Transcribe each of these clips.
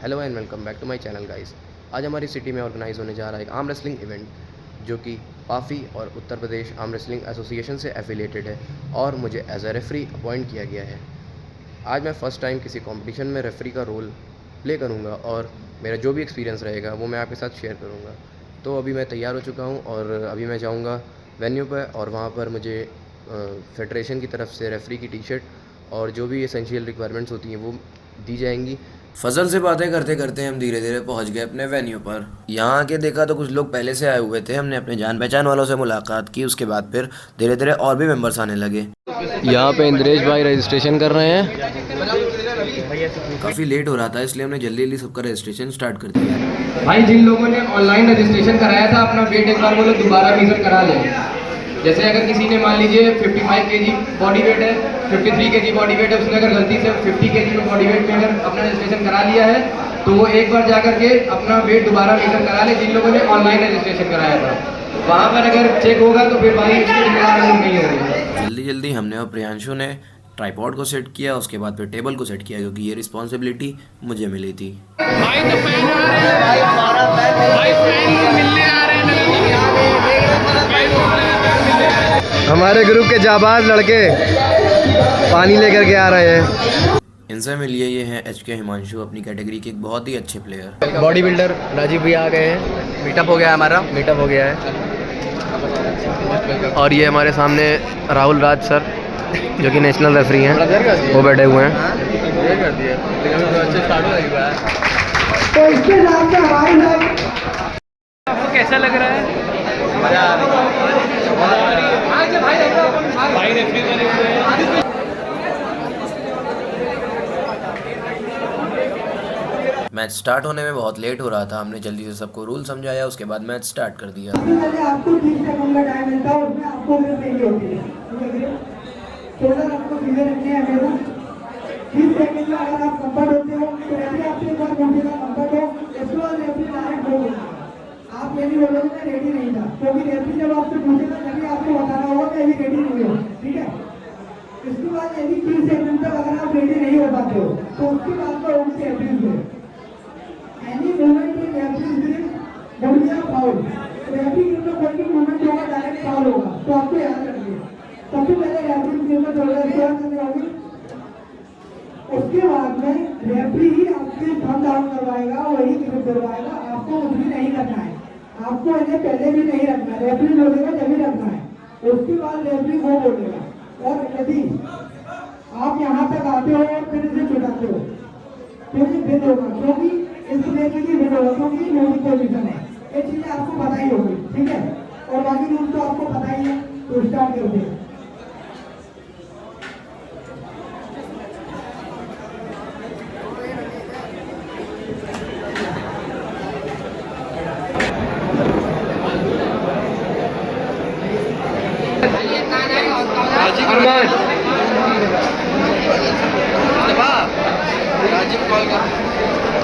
Hello and welcome back to my channel guys. आज हमारी city में ऑर्गेनाइज होने जा रहा है एक आर्म रेसलिंग इवेंट जो कि पाफी और Uttar Pradesh arm wrestling association से एफिलिएटेड है और मुझे एज अ रेफरी अपॉइंट किया गया है। आज मैं फ़र्स्ट टाइम किसी कंपटीशन में रेफरी का रोल प्ले करूँगा और मेरा जो भी एक्सपीरियंस रहेगा वो मैं आपके साथ शेयर करूँगा। तो अभी मैं तैयार हो चुका हूँ और अभी मैं जाऊँगा वेन्यू पर और वहाँ पर मुझे फेडरेशन की तरफ से रेफरी की टी शर्ट और जो भी एसेंशियल रिक्वायरमेंट्स होती हैं वो दी जाएंगी। फजल से बातें करते करते हम धीरे धीरे पहुंच गए अपने वेन्यू पर। यहाँ आके देखा तो कुछ लोग पहले से आए हुए थे। हमने अपने जान पहचान वालों से मुलाकात की। उसके बाद फिर धीरे धीरे और भी मेंबर्स आने लगे। यहाँ पे इंद्रेश भाई रजिस्ट्रेशन कर रहे हैं। काफ़ी लेट हो रहा था इसलिए हमने जल्दी जल्दी सबका रजिस्ट्रेशन स्टार्ट कर दिया। भाई जिन लोगों ने ऑनलाइन रजिस्ट्रेशन कराया था अपना वेट एक बार वो लोग दोबारा मेजर करा लें। जैसे अगर किसी ने मान लीजिए 55 kg बॉडी वेट है, 53 kg बॉडी वेट है, उसने अगर गलती से 50 kg में बॉडी वेट में अगर अपना रजिस्ट्रेशन करा लिया है तो वो एक बार जाकर के अपना वेट दोबारा मेजर करा ले। जिन लोगों ने ऑनलाइन रजिस्ट्रेशन कराया था वहाँ पर अगर चेक होगा तो फिर भाई इसकी जिम्मेदारी नहीं होगी। जल्दी जल्दी हमने और प्रियांशु ने ट्राइपॉड को सेट किया। उसके बाद फिर टेबल को सेट किया क्योंकि ये रिस्पॉन्सिबिलिटी मुझे मिली थी। भाई तो फैन आ रहे हैं, भाई फैन मिलने आ रहे हैं। हमारे ग्रुप के जाबाज लड़के पानी लेकर के आ रहे हैं। इनसे मिलिए, ये हैं HK हिमांशु, अपनी कैटेगरी के एक बहुत ही अच्छे प्लेयर। बॉडी बिल्डर राजीव भैया आ गए हैं। मीटअप हो गया है, हमारा मीटअप हो गया है। और ये हमारे सामने राहुल राज सर जो कि नेशनल रेफरी हैं, वो बैठे हुए हैं। तो इसके साथ हमारे आपको कैसा लग रहा है? भाई रेफरी बने हुए हैं। मैच स्टार्ट होने में बहुत लेट हो रहा था। हमने जल्दी से सबको रूल समझाया। उसके बाद मैच स्टार्ट कर दिया। आपको 30 सेकंड का टाइम मिलता है, उसमें आपको फिर नहीं होती है। थोड़ा आपको चीजें रखनी है हमेशा। 30 सेकंड में अगर आप कंफर्ट होते हो तो रेफरी आपसे एक बार पूछेगा कंफर्ट हो, इसके बाद रेफरी डायरेक्ट बोलेगा। आप ये नहीं बोलोगे मैं रेडी नहीं था, क्योंकि रेफरी जब आपसे पूछेगा तभी आपको बताना होगा कि अभी रेडी नहीं हो। ठीक है, इसके बाद यदि 30 सेकंड तक अगर आप रेडी नहीं हो पाते हो तो उसके बाद का ओम से एब्यूज है। एनी मूवमेंट इन रेफरी बढ़िया फाउल, रेफरी के ऊपर कोई भी मूवमेंट होगा डायरेक्ट फाउल होगा। तो आपको याद रखिए, सबसे पहले रेफरी के ऊपर थोड़ा स्कोर करने होगी। उसके बाद में रेफरी ही आपसे थंब डाउन करवाएगा, वही गिरफ्त करवाएगा। आपको कुछ भी नहीं करना है, आपको इन्हें पहले भी नहीं रखना है। रेफरी बोलेगा जब ही रखना है, उसके बाद रेफरी वो बोलेगा। और यदि आप यहाँ तक आते हो और फिर इसे छुड़ाते हो तो ये भिन्न होगा, क्योंकि इस प्ले के लिए भिन्न होगा, क्योंकि नोटिस पोजिशन है। ये चीजें आपको पता ही होगी। ठीक है, और बाकी रूल तो आपको पता ही है। तो स्टार्ट करते हैं।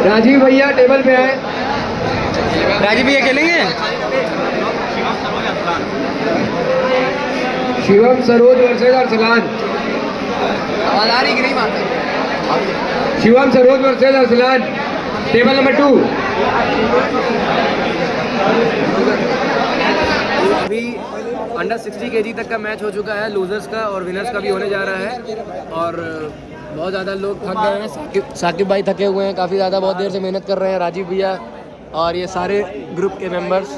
राजीव भैया टेबल पे आए। राजीव भैया खेलेंगे। शिवम सरोज वर्सेस अरसलान। आवाज आ रही कि नहीं? बात Shivam Saroj versus Arsalan, table number 2। अभी अंडर 60 kg तक का मैच हो चुका है, लूजर्स का और विनर्स का भी होने जा रहा है। और बहुत ज़्यादा लोग थक गए हैं। साकिब भाई थके हुए हैं काफ़ी ज़्यादा, बहुत देर से मेहनत कर रहे हैं। राजीव भैया और ये सारे ग्रुप के मेंबर्स।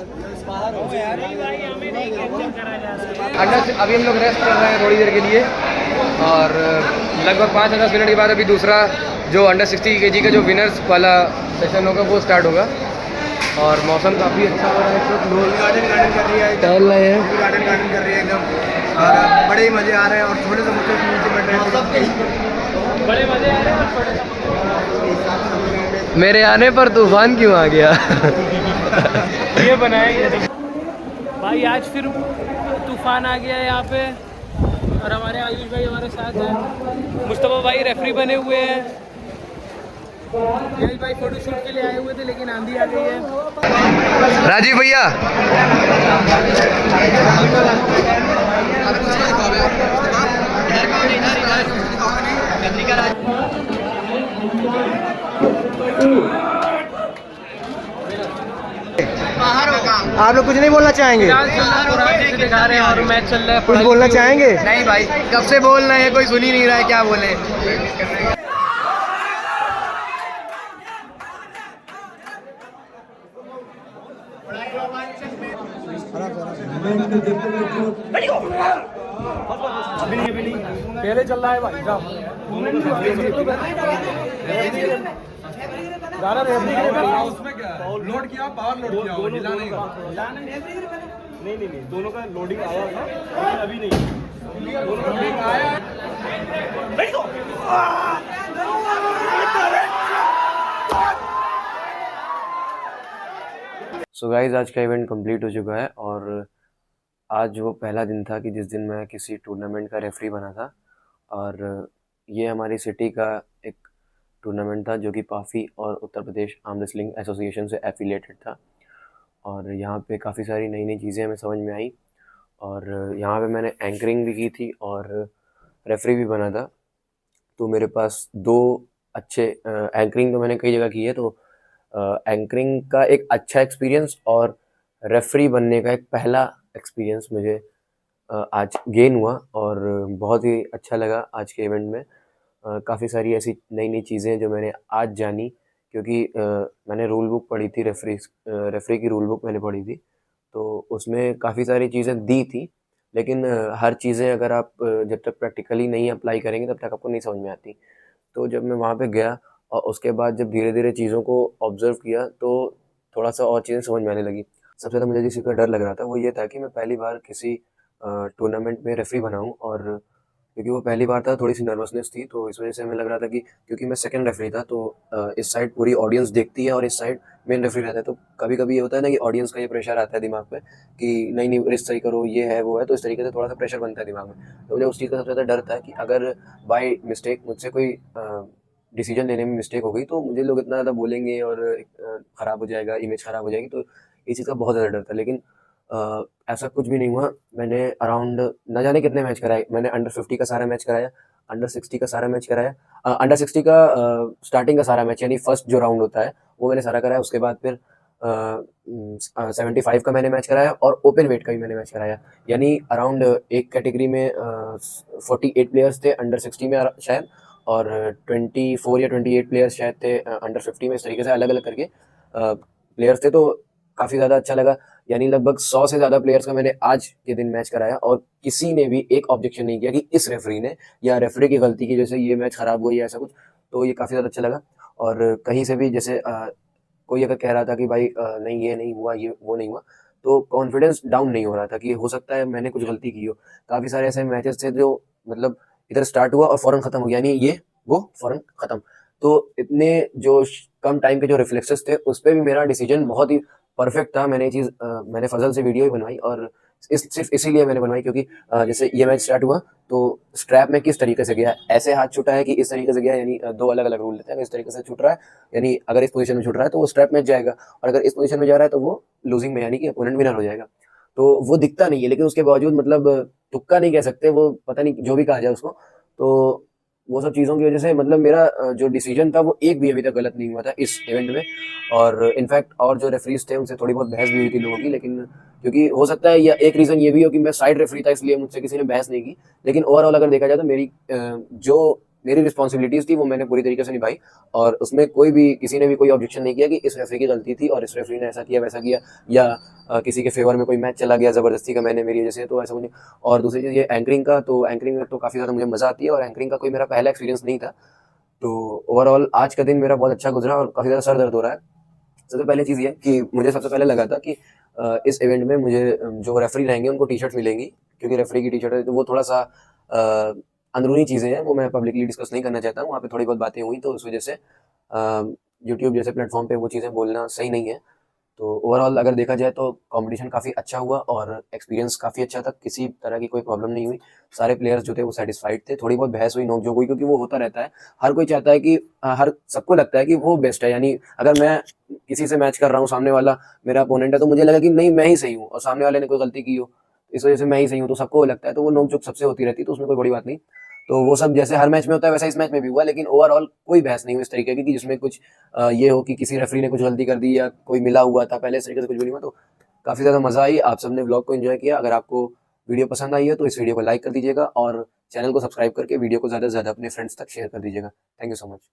अभी हम लोग रेस्ट कर रहे हैं थोड़ी देर के लिए और लगभग 5 से 10 मिनट के बाद अभी दूसरा जो अंडर 60 kg का जो विनर्स वाला सेशन होगा वो स्टार्ट होगा। और मौसम काफ़ी अच्छा हो रहा है। लोग गार्डन कर रही है, टहल रहे हैं। गार्डन कर रही है एकदम, और बड़े ही मजे आ रहे हैं। और छोटे से मुझे नीचे बैठ रहे हैं, बड़े मजे आ रहे हैं। मेरे आने पर तूफान क्यों आ गया? ये बनाया गया भाई। आज फिर तूफान आ गया है यहाँ पे और हमारे आयुष भाई हमारे साथ हैं। मुस्तफा भाई रेफरी बने हुए हैं। आयुष भाई फोटो शूट के लिए आए हुए थे लेकिन आंधी आ गई है। राजीव भैया Two. आप लोग कुछ नहीं बोलना चाहेंगे? फिलहाल कुरान से दिखा रहे हैं और मैच चल रहा है। कुछ बोलना चाहेंगे? नहीं भाई, कब से बोल रहे हैं, कोई सुन ही नहीं रहा है, क्या बोले। पहले चल रहा है भाई साहब। लोड किया, पावर लोड किया, हिला नहीं। नहीं दोनों का लोडिंग आया था, अभी नहीं सो गाइज आज का इवेंट कंप्लीट हो चुका है और आज वो पहला दिन था कि जिस दिन मैं किसी टूर्नामेंट का रेफरी बना था। और ये हमारी सिटी का एक टूर्नामेंट था जो कि पाफी और Uttar Pradesh arm wrestling association से एफिलिएटेड था। और यहाँ पे काफ़ी सारी नई नई चीज़ें हमें समझ में आई और यहाँ पे मैंने एंकरिंग भी की थी और रेफरी भी बना था। तो मेरे पास दो अच्छे एंकरिंग तो मैंने कई जगह की है, तो एंकरिंग का एक अच्छा एक्सपीरियंस और रेफरी बनने का एक पहला एक्सपीरियंस मुझे आज गेन हुआ और बहुत ही अच्छा लगा आज के इवेंट में। काफ़ी सारी ऐसी नई नई चीज़ें जो मैंने आज जानी, क्योंकि मैंने रूल बुक पढ़ी थी, रेफरी की रूल बुक मैंने पढ़ी थी, तो उसमें काफ़ी सारी चीज़ें दी थी, लेकिन हर चीज़ें अगर आप जब तक प्रैक्टिकली नहीं अप्लाई करेंगे तब तक आपको नहीं समझ में आती। तो जब मैं वहाँ पे गया और उसके बाद जब धीरे धीरे चीज़ों को ऑब्ज़र्व किया तो थोड़ा सा और चीज़ें समझ में आने लगी। सबसे ज़्यादा मुझे जिस चीज़ का डर लग रहा था वो ये था कि मैं पहली बार किसी टूर्नामेंट में रेफरी बनाऊँ, और क्योंकि वो पहली बार था थोड़ी सी नर्वसनेस थी, तो इस वजह से हमें लग रहा था कि क्योंकि मैं सेकंड रेफरी था तो इस साइड पूरी ऑडियंस देखती है और इस साइड मेन रेफरी रहता है, तो कभी कभी ये होता है ना कि ऑडियंस का ये प्रेशर आता है दिमाग पे कि नहीं रिस्ट सही करो, ये है वो है, तो इस तरीके से थोड़ा सा प्रेशर बनता है दिमाग में। तो मुझे उस चीज़ का सबसे ज़्यादा डर था कि अगर बाय मिस्टेक मुझसे कोई डिसीजन लेने में मिस्टेक हो गई तो मुझे लोग इतना ज़्यादा बोलेंगे और ख़राब हो जाएगा, इमेज ख़राब हो जाएगी, तो इस चीज़ का बहुत ज़्यादा डर था। लेकिन ऐसा कुछ भी नहीं हुआ। मैंने अराउंड न जाने कितने मैच कराए, मैंने अंडर 50 का सारा मैच कराया, अंडर 60 का सारा मैच कराया, अंडर 60 का स्टार्टिंग का सारा मैच यानी फर्स्ट जो राउंड होता है वो मैंने सारा कराया। उसके बाद फिर 75 का मैंने मैच कराया और ओपन वेट का भी मैंने मैच कराया, यानी अराउंड एक कैटेगरी में 48 प्लेयर्स थे अंडर 60 में शायद, और 24 या 28 प्लेयर्स शायद थे अंडर 50 में। इस तरीके से अलग अलग करके प्लेयर्स थे, तो काफ़ी ज़्यादा अच्छा लगा। यानी लगभग 100 से ज़्यादा प्लेयर्स का मैंने आज के दिन मैच कराया और किसी ने भी एक ऑब्जेक्शन नहीं किया कि इस रेफरी ने या रेफरी की गलती की जैसे ये मैच ख़राब हुआ या ऐसा कुछ, तो ये काफ़ी ज़्यादा अच्छा लगा। और कहीं से भी जैसे कोई अगर कह रहा था कि भाई नहीं ये नहीं हुआ, ये वो नहीं हुआ, तो कॉन्फिडेंस डाउन नहीं हो रहा था कि हो सकता है मैंने कुछ गलती की हो। काफ़ी सारे ऐसे मैचेस थे जो मतलब इधर स्टार्ट हुआ और फ़ौरन ख़त्म हो गया, यानी ये वो फ़ौरन ख़त्म। तो इतने जो कम टाइम के जो रिफ्लेक्सेस थे उस पर भी मेरा डिसीजन बहुत ही परफेक्ट था। मैंने ये चीज़ मैंने फजल से वीडियो ही बनवाई और सिर्फ इसीलिए मैंने बनवाई क्योंकि जैसे ये मैच स्टार्ट हुआ तो स्ट्रैप में किस तरीके से गया, ऐसे हाथ छूटा है कि इस तरीके से गया, यानी दो अलग अलग रूल लेते हैं। इस तरीके से छूट रहा है यानी अगर इस पोजीशन में छूट रहा है तो वो स्ट्रैप में जाएगा, और अगर इस पोजीशन में जा रहा है तो वो लूजिंग में यानी कि अपोनेंट विनर हो जाएगा। तो वो दिखता नहीं है, लेकिन उसके बावजूद मतलब तुक्का नहीं कह सकते, वो पता नहीं जो भी कहा जाए उसको, तो वो सब चीज़ों की वजह से मतलब मेरा जो डिसीजन था वो एक भी अभी तक गलत नहीं हुआ था इस इवेंट में। और इनफैक्ट और जो रेफरीज थे उनसे थोड़ी बहुत बहस भी हुई थी लोगों की, लेकिन क्योंकि हो सकता है या एक रीज़न ये भी हो कि मैं साइड रेफरी था इसलिए मुझसे किसी ने बहस नहीं की, लेकिन ओवरऑल अगर देखा जाए तो मेरी रिस्पॉन्सिबिलिटीज़ थी वो मैंने पूरी तरीके से निभाई और उसमें किसी ने भी कोई ऑब्जेक्शन नहीं किया कि इस रेफरी की गलती थी और इस रेफरी ने ऐसा किया वैसा किया, या किसी के फेवर में कोई मैच चला गया ज़बरदस्ती का मैंने मेरी वजह से, तो ऐसा मुझे। और दूसरी चीज़ ये एंकरिंग में तो काफ़ी ज़्यादा मुझे मज़ा आती है और एंकरिंग का कोई मेरा पहला एक्सपीरियंस नहीं था, तो ओवरऑल आज का दिन मेरा बहुत अच्छा गुजरा और काफ़ी ज़्यादा सर दर्द हो रहा है। सबसे पहले चीज़ ये कि मुझे सबसे पहले लगा था कि इस इवेंट में मुझे जो रेफरी रहेंगे उनको टी शर्ट मिलेंगी, क्योंकि रेफरी की टी शर्ट है तो वो थोड़ा सा अंदरूनी चीज़ें हैं, वो मैं पब्लिकली डिस्कस नहीं करना चाहता हूँ। वहाँ पे थोड़ी बहुत बातें हुई तो उस वजह से यूट्यूब जैसे प्लेटफॉर्म पे वो चीज़ें बोलना सही नहीं है। तो ओवरऑल अगर देखा जाए तो कंपटीशन काफ़ी अच्छा हुआ और एक्सपीरियंस काफ़ी अच्छा था, किसी तरह की कोई प्रॉब्लम नहीं हुई, सारे प्लेयर्स जो थे वो सेटिस्फाइड थे। थोड़ी बहुत बहस हुई, नोक झोंक हुई, क्योंकि वो होता रहता है, हर कोई चाहता है कि सबको लगता है कि वो बेस्ट है, यानी अगर मैं किसी से मैच कर रहा हूँ, सामने वाला मेरा अपोनेंट है, तो मुझे लगा कि नहीं मैं ही सही हूँ और सामने वाले ने कोई गलती की हो इस वजह से मैं ही सही हूँ, तो सबको लगता है, तो वो नोक झोंक सबसे होती रहती है, तो उसमें कोई बड़ी बात नहीं। तो वो सब जैसे हर मैच में होता है वैसा इस मैच में भी हुआ, लेकिन ओवरऑल कोई बहस नहीं हुई इस तरीके की जिसमें कुछ ये हो कि किसी रेफरी ने कुछ गलती कर दी या कोई मिला हुआ था, पहले इस तरीके से कुछ भी नहीं हुआ। तो काफ़ी ज़्यादा मज़ा आई, आप सबने व्लॉग को एंजॉय किया। अगर आपको वीडियो पसंद आई है तो इस वीडियो को लाइक कर दीजिएगा और चैनल को सब्सक्राइब करके वीडियो को ज़्यादा से ज़्यादा अपने फ्रेंड्स तक शेयर कर दीजिएगा। Thank you so much.